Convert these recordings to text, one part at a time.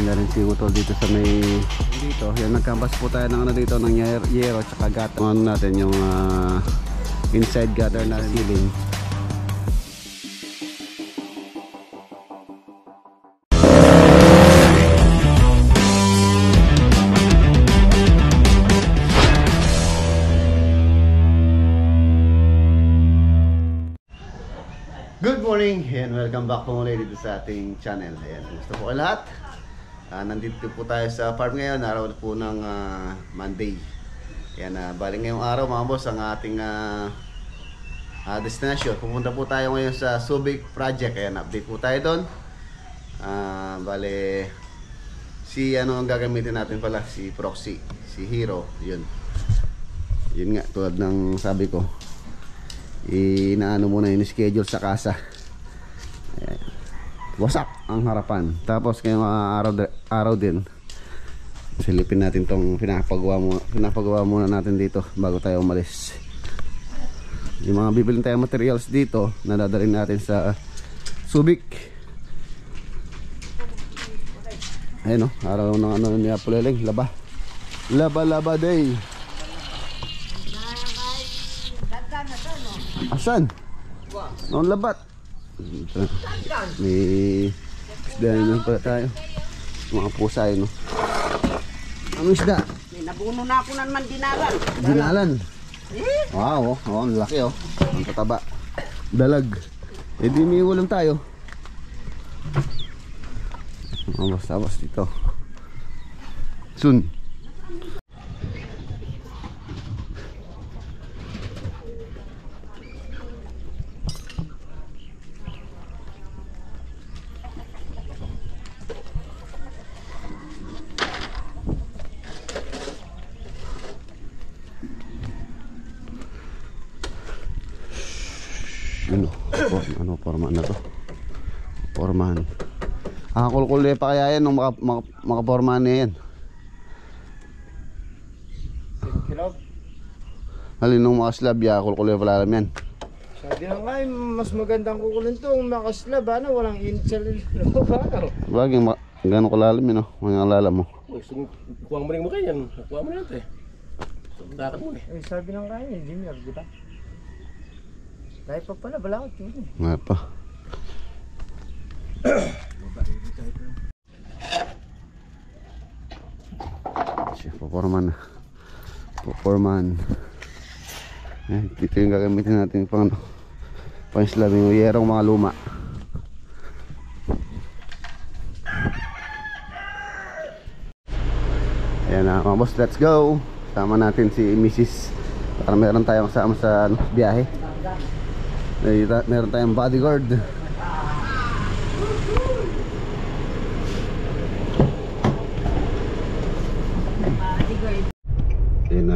na rin si Utol dito sa may dito. Yan, nagkambas po tayo ng ano dito ng yero tsaka gutter. Ano natin yung inside gutter na ceiling. Good morning and welcome back po muli dito sa ating channel. Ayan, gusto po kayo lahat. Nandito po tayo sa farm ngayon, araw po ng Monday. Ayan, bali ngayong araw mga boss ang ating destination. Pupunta po tayo ngayon sa Subic project. Ayan, update po tayo doon. Bali si ano ang gagamitin natin pala, si Proxy, si Hero. Yun nga, tulad ng sabi ko, inaano muna yung schedule sa kasa. Wasak ang harapan. Tapos ngayong araw din silipin natin tong pinapagawa muna natin dito bago tayo umalis. Yung mga bibilin tayong materials dito na dadalhin natin sa Subic. Ayun o, araw ng ano ni Apuleleng, laba day. Asan? Noong labat. May isda naman pala tayo. Mga pusa yun, no? Ang isda? May nabuno na ako naman dinalan. Dinalan? Wow, ang laki oh. Ang tataba. Dalag. Eh di may ulam tayo. Basta dito. Soon. Ano forma na to? Formahan. Kulkuloy pa kaya yan nung makapormahan na yan. Halin nung makaslab ya, kulkuloy pala alam yan. Sabi na nga, mas magandang kukulin to kung makaslab, ano, walang init sa loob, ano. Bagay, gano'n kalalim yun, no? Mga lalam mo. Kuha mo rin mo kayo yan. Kuha mo rin ito eh. Dakat mo eh. Sabi na nga, engineer, di ba? Dahil pa pala, balakot yun eh. Nga pa. Poporman. Dito yung gagamitin natin pang slab yung yerong mga luma. Ayan na mga boss, let's go. Sama natin si Mrs. Para meron tayong kasama sa biyahe. Meron tayong bodyguard.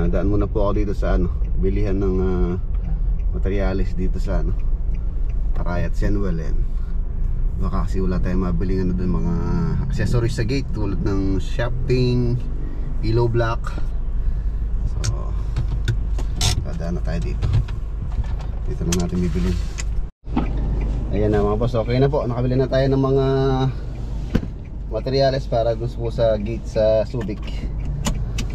Daan muna po ako dito sa bilihan ng materialis dito sa Arayat Senwell. Baka kasi wala tayong mabiling doon, mga accessories sa gate tulad ng shafting, pillow block. So dadaan na tayo dito. Dito na natin bibilin. Ayan na mga boss, okay na po. Nakabili na tayo ng mga materials para dun po sa gate sa Subic.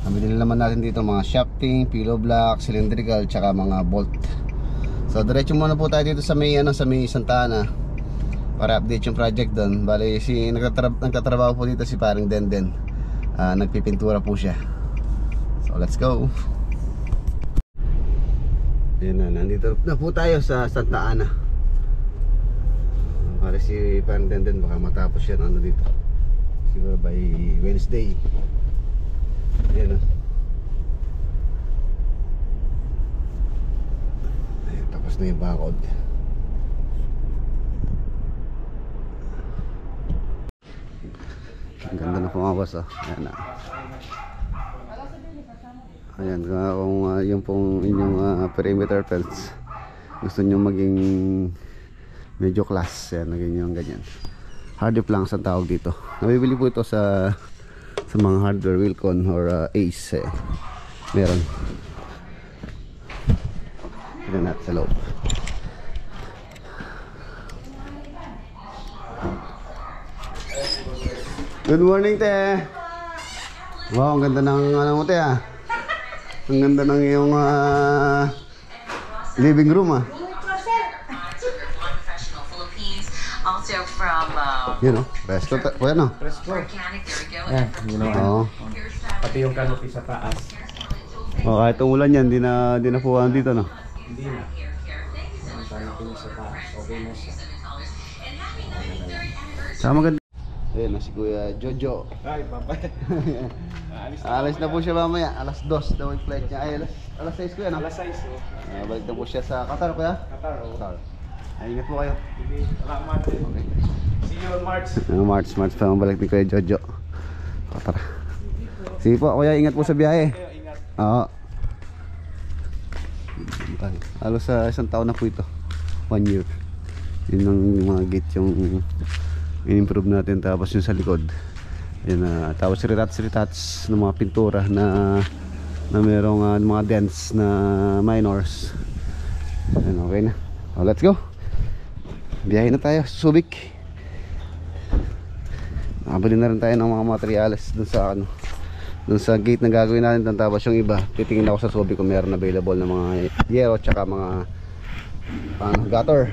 Nabili na naman natin dito mga shafting, pillow block, cylindrical, tsaka mga bolt. So diretso muna po tayo dito sa may Santa Ana para update yung project doon. Bali nagtatrabaho po dito si paring Denden. Nagpipintura po siya. So let's go. Ayan na, nandito na po tayo sa Santa Ana. Para si paring Denden baka matapos siya dito siguro by Wednesday. Ayan na. Ayan, tapos na yung bakod. Ang ganda na pumabas oh. Ayan na. Ayan, kung yung pong inyong perimeter fence gusto nyo maging medyo class, ayan, ganyan. Hardip lang sa tawag dito. Nabibili po ito sa mga hardware, Wilcon or Ace meron. Tignan natin sa loob. Good morning, te. Wow, ang ganda ng ano mo, te, ah. Ang ganda ng iyong living room, ah. Also from Yun, oh. Resto, po yan, oh. organic, there we go. Oo. Pati yung canopy sa taas. Oh, kahit umulan yan, di na puwan dito, no? Hindi na. Canopy sa taas. Okay na siya. Sama ganda. Ayun na si Kuya Jojo. Ay, papay. Alis na po siya mamaya. Alas 2 daw yung flight niya. Ay, alas 6 Kuya, no? Alas 6, oh. Balik na po siya sa Qatar, Kuya. Qatar, oh. Qatar. Ay, ingat po kayo. Sige, salamat. Okay. See you on March. March pa balik ni Kuya Jojo. Qatar. Sige po, Kuya, ingat po sa biyahe. Ingat. Oo. Halos sa isang taon na po ito. 1 year. Yun ang mga gate yung in-improve natin. Tapos yung sa likod. Yun, tapos retats ng mga pintura na merong mga dents na minors. Yun, okay na. Oh, let's go. Biyahe na tayo. Subic. Nakabili na rin tayo ng mga materials dun sa dun sa gate na gagawin natin doon. Tapos yung iba titingin ako sa Subic kung meron available na mga yero tsaka mga gutter.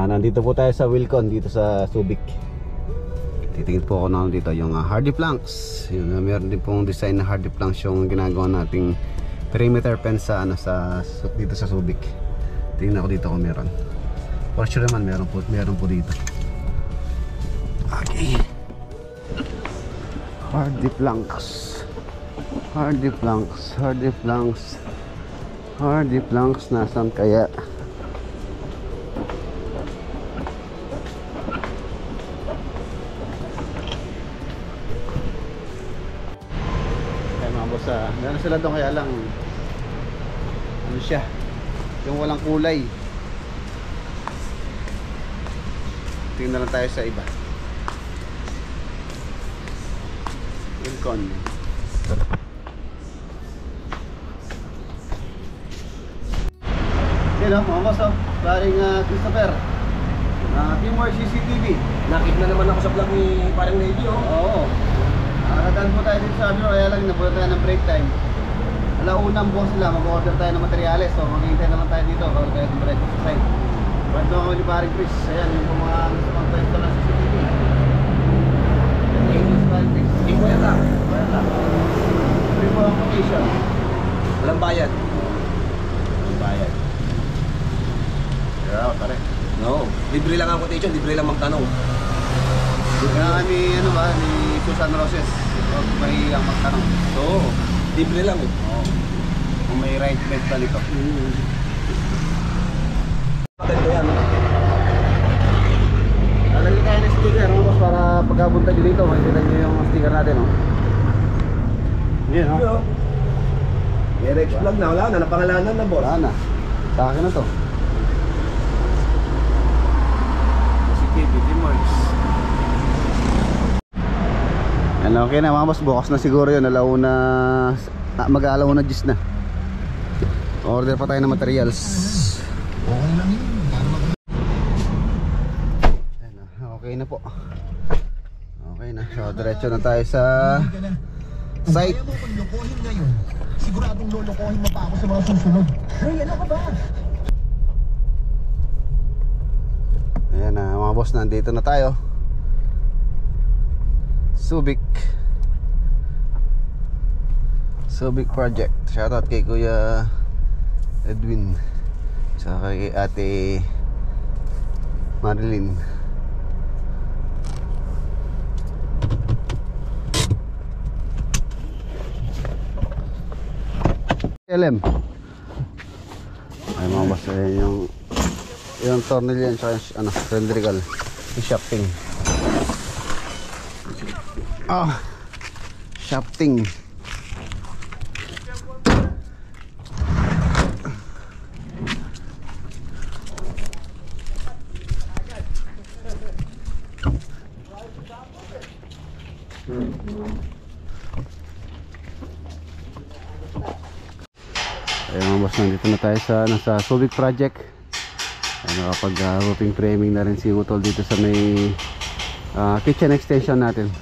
Nandito po tayo sa Wilcon dito sa Subic. Titingin po ako na dito yung hardy planks. Yun, meron din pong design na hardy planks yung ginagawa nating perimeter fence sa dito sa Subic. Tingnan ako dito kung meron. For sure naman meron po dito. Okay. Hardy planks. Hardy planks nasaan kaya? Meron sila doon kaya lang ano siya, yung walang kulay. Tingnan lang tayo sa iba. Wilcon. Yan o, mga boss o, paring Christopher, Teamwork CCTV. Nakit na naman ako sa vlog ni parang Navy, oh. Oo. Nakadaan po tayo dito sa Abiro, kaya lang napunta tayo ng break time. Alaunang bukas sila, mag-order tayo ng materyales. So maghihintay naman tayo dito, bawal tayo ng break sa site. Pwede ako ni Paring Chris. Ayan, yung po mga gusto mong pwesto ng CCTV. English Paring Chris. Iko yan lang. Ayan lang. Free po ang quotation. Walang bayad. Ang bayad. Kaya ako, tari. No. Libre lang ang quotation, libre lang magtanong. Kaya ni, ano ba, ni Susan Roses. Huwag mahihiyang magtanong. Oo, libre lang eh. Oo. Kung may right bed pa nito. Maganda yan. Lalagyan tayo ng sticker, no, boss, para pagkapunta nyo dito, makikita nyo yung sticker natin, no? Yan, no? Ano? Rex vlog na, wala na, napangalanan na boss. Wala na. Sa akin na to. Si KBT Marks. Ano, okay na mga boss, bukas na siguro yun, alauna, mag-alauna 10 na. Order pa tayo ng materials. Okay lang yun. Okay na po. Okay na. So diretso na tayo sa site. Kaya mo kung lokohin ngayon, siguradong lolokohin mo pa ako sa mga susunod. Hey, ano ka ba? Ayan na mga boss, nandito na tayo. Subic Project. Shoutout kay Kuya Edwin, saka kay Ate Marilyn. LM. Ay mga boss, ayun yung tornilyo yan, saka ano, cylindrical, yung shafting. Shafting. Ayun mga boss, nandito na tayo sa, sa Subic Project. Nakapag roofing framing na rin si Utol dito sa may kitchen extension natin.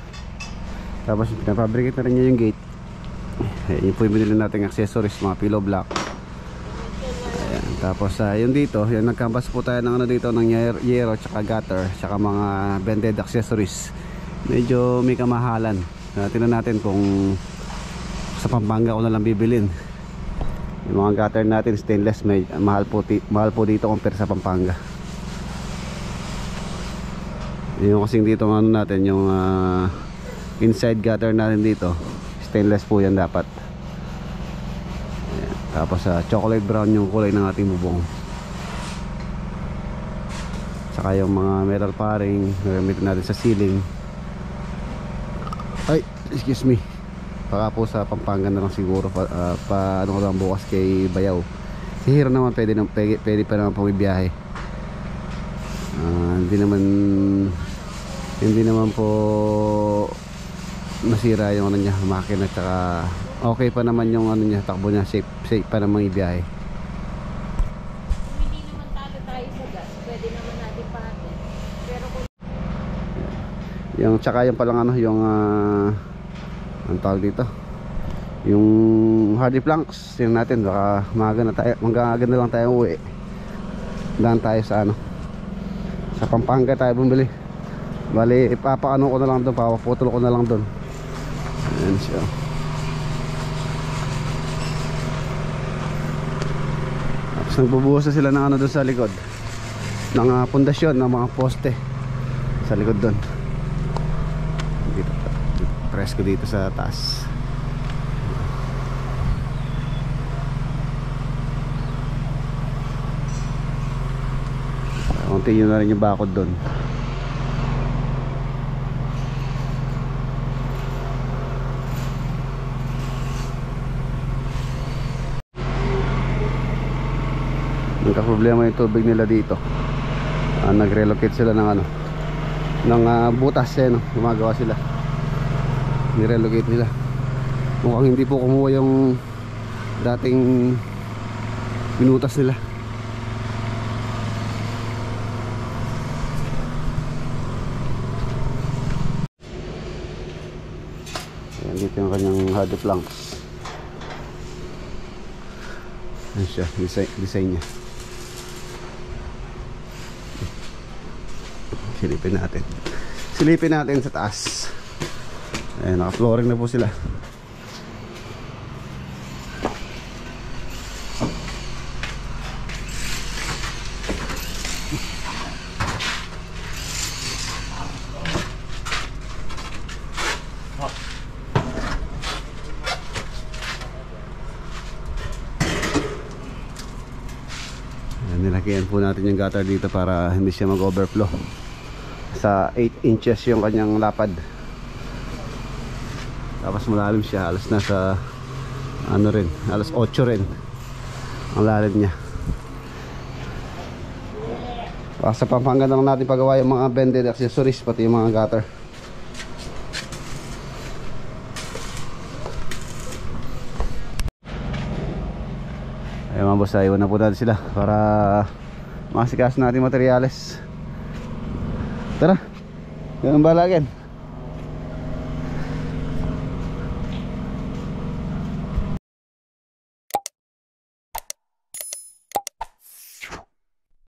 Tapos pinafabricate na rin niya yung gate. Yun po yung binili natin accessories, mga pillow block. Ayan. Tapos yun dito, yun, nagcanvas po tayo ng ano dito, ng yero, tsaka gutter, tsaka mga bended accessories. Medyo may kamahalan. Tingnan natin kung sa Pampanga ko na lang bibilin. Yung mga gutter natin stainless, may mahal po dito compare sa Pampanga. Yung kasing dito ano natin, yung inside gutter natin dito, stainless po yan dapat. Ayan. Tapos chocolate brown yung kulay ng ating bubong. Saka yung mga metal paring gagamitin natin sa ceiling. Ay, excuse me. Baka po sa Pampanga na lang siguro ano ko lang bukas kay Bayaw. Si Hiro naman pwede pa naman pong ibiyahe. Hindi naman po nasira yung ano niya, makina, tsaka okay pa naman yung ano niya, takbo niya, safe pa naman ibiyahe. Kung hindi naman talo tayo sa gas, pwede naman natin pahatin. Pero kung Yung tsaka yung palang ano, yung ang tawag dito, yung hardy planks yun natin, baka magaganda lang tayo uwi. Daan tayo sa ano, sa Pampanga tayo bumili. Bali ipapaano ko na lang doon, papaputol ko na lang doon. Ayan siya. Tapos nagbubuhos na sila ng ano doon sa likod, ng pundasyon ng mga poste sa likod doon. Dito, press ko dito sa taas. Konti yun na rin yung bakod doon. Nagka-problema yung tubig nila dito. Nag-relocate sila ng ano, ng butas no? Gumagawa sila, ni-relocate nila. Mukhang hindi po kumuha yung dating binutas nila. Ayan, dito yung kanyang hardy planks. Ayan siya, design niya. Silipin natin sa taas. Ayan, naka-flooring na po sila. Lagyan po natin yung gutter dito para hindi siya mag-overflow. Sa 8 inches yung kanyang lapad. Tapos malalim siya, halos nasa ano rin, halos 8 rin ang lalim niya. Sa Pampanga na lang natin pagawa yung mga bended accessories, pati yung mga gutter. Ayun mga boss, iwan na po natin sila para makasikas natin materyales. Tara, ganun ba lagyan?